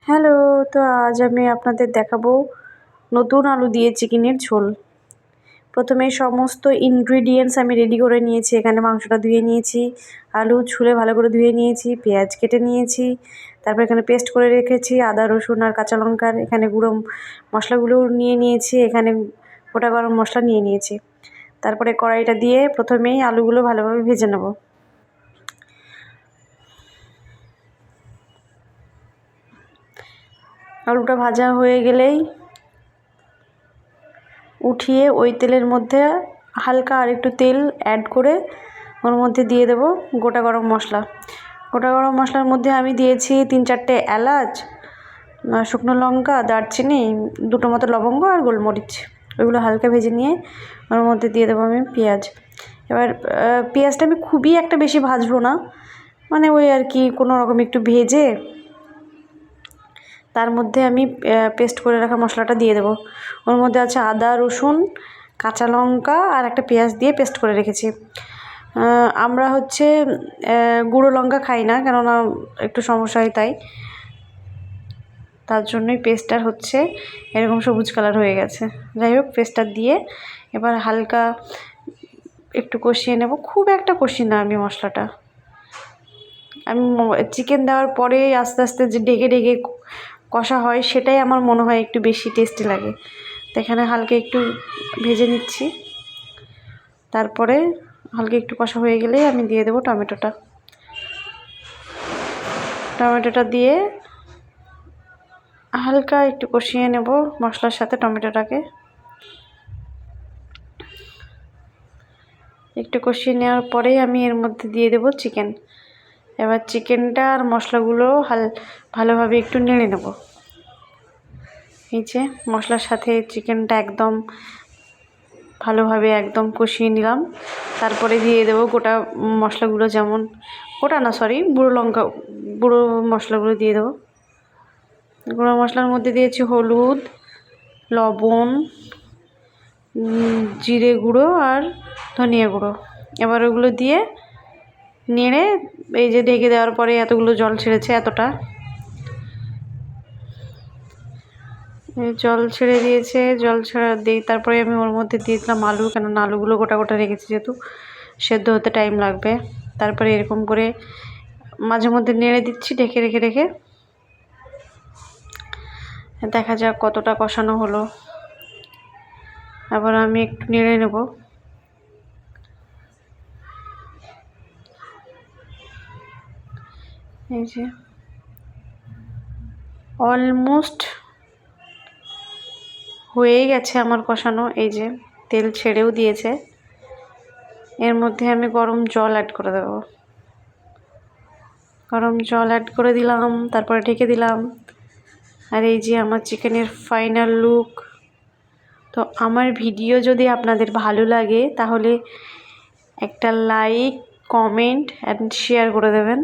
Hello, তো আজ আমি আপনাদের দেখাবো নতুন আলু দিয়ে চিকেনের ঝোল। প্রথমে সমস্ত ইনগ্রিডিয়েন্টস আমি রেডি করে নিয়েছি। এখানে মাংসটা ধুয়ে নিয়েছি, আলু ছুলে ভালো করে ধুয়ে নিয়েছি, পেঁয়াজ কেটে নিয়েছি, তারপর এখানে পেস্ট করে রেখেছি আদা রসুন আর কাঁচা লঙ্কার। এখানে গুঁড়ো মশলাগুলো নিয়ে নিয়েছি, এখানে গোটা গরম মশলা নিয়ে নিয়েছি। তারপরে কড়াইটা দিয়ে প্রথমেই আলুগুলো ভালোভাবে ভেজে নেব। আলুটা ভাজা হয়ে গেলেই উঠিয়ে ওই তেলের মধ্যে হালকা আর একটু তেল অ্যাড করে ওর মধ্যে দিয়ে দেব গোটা গরম মশলা। গোটা গরম মশলার মধ্যে আমি দিয়েছি 3-4টে এলাচ, শুকনো লঙ্কা, দারচিনি, 2টো মতো লবঙ্গ আর গোলমরিচ। ওইগুলো হালকা ভেজে নিয়ে ওর মধ্যে দিয়ে দেবো আমি পেঁয়াজ। এবার পেঁয়াজটা আমি খুবই একটা বেশি ভাজবো না, মানে ওই আর কি কোনো রকম একটু ভেজে তার মধ্যে আমি পেস্ট করে রাখা মশলাটা দিয়ে দেবো। ওর মধ্যে আছে আদা রসুন কাঁচা লঙ্কা আর একটা পেঁয়াজ দিয়ে পেস্ট করে রেখেছি। আমরা হচ্ছে গুঁড়ো লঙ্কা খাই না, কেননা একটু সমস্যা হয়, তার জন্যই পেস্টটা হচ্ছে এরকম সবুজ কালার হয়ে গেছে। যাই হোক, পেস্টটা দিয়ে এবার হালকা একটু কষিয়ে নেব, খুব একটা কষি না আমি মশলাটা। আমি চিকেন দেওয়ার পরে আস্তে আস্তে যে ডেকে ডেকে কষা হয়, সেটাই আমার মনে হয় একটু বেশি টেস্টি লাগে। তো এখানে হালকা একটু ভেজে নিচ্ছি, তারপরে হালকা একটু কষা হয়ে গেলেই আমি দিয়ে দেবো টমেটোটা দিয়ে হালকা একটু কষিয়ে নেব মশলার সাথে টমেটোটাকে। একটু কষিয়ে নেওয়ার পরেই আমি এর মধ্যে দিয়ে দেবো চিকেন। এবার চিকেনটা আর মশলাগুলো ভালোভাবে একটু নেড়ে নেব। এই যে মশলার সাথে চিকেনটা একদম ভালোভাবে একদম কষিয়ে নিলাম। তারপরে দিয়ে দেবো গোটা মশলাগুলো, যেমন গোটা না সরি গুঁড়ো মশলাগুলো দিয়ে দেবো। গুঁড়ো মশলার মধ্যে দিয়েছি হলুদ, লবণ, জিরে গুঁড়ো আর ধনিয়া গুঁড়ো। এবার ওগুলো দিয়ে নেড়ে, এই যে ঢেকে দেওয়ার পরে এতগুলো জল ছেড়েছে, এতটা জল ছেড়ে দিয়েছে। জল ছাড়া দিই, তারপরে আমি ওর মধ্যে দিয়ে দিলাম আলু, কেননা আলুগুলো গোটা গোটা রেখেছি যেহেতু, সেদ্ধ হতে টাইম লাগবে। তারপরে এরকম করে মাঝে মধ্যে নেড়ে দিচ্ছি ঢেকে রেখে দেখা যাক কতটা কষানো হলো। আবার আমি একটু নেড়ে নেব। এই যে অলমোস্ট হয়েই গেছে আমার কষানো। এই যে তেল ছেড়েও দিয়েছে। এর মধ্যে আমি গরম জল অ্যাড করে দেব। গরম জল অ্যাড করে দিলাম, তারপরে ঢেকে দিলাম। আর এই যে আমার চিকেনের ফাইনাল লুক। তো আমার ভিডিও যদি আপনাদের ভালো লাগে তাহলে একটা লাইক, কমেন্ট অ্যান্ড শেয়ার করে দেবেন।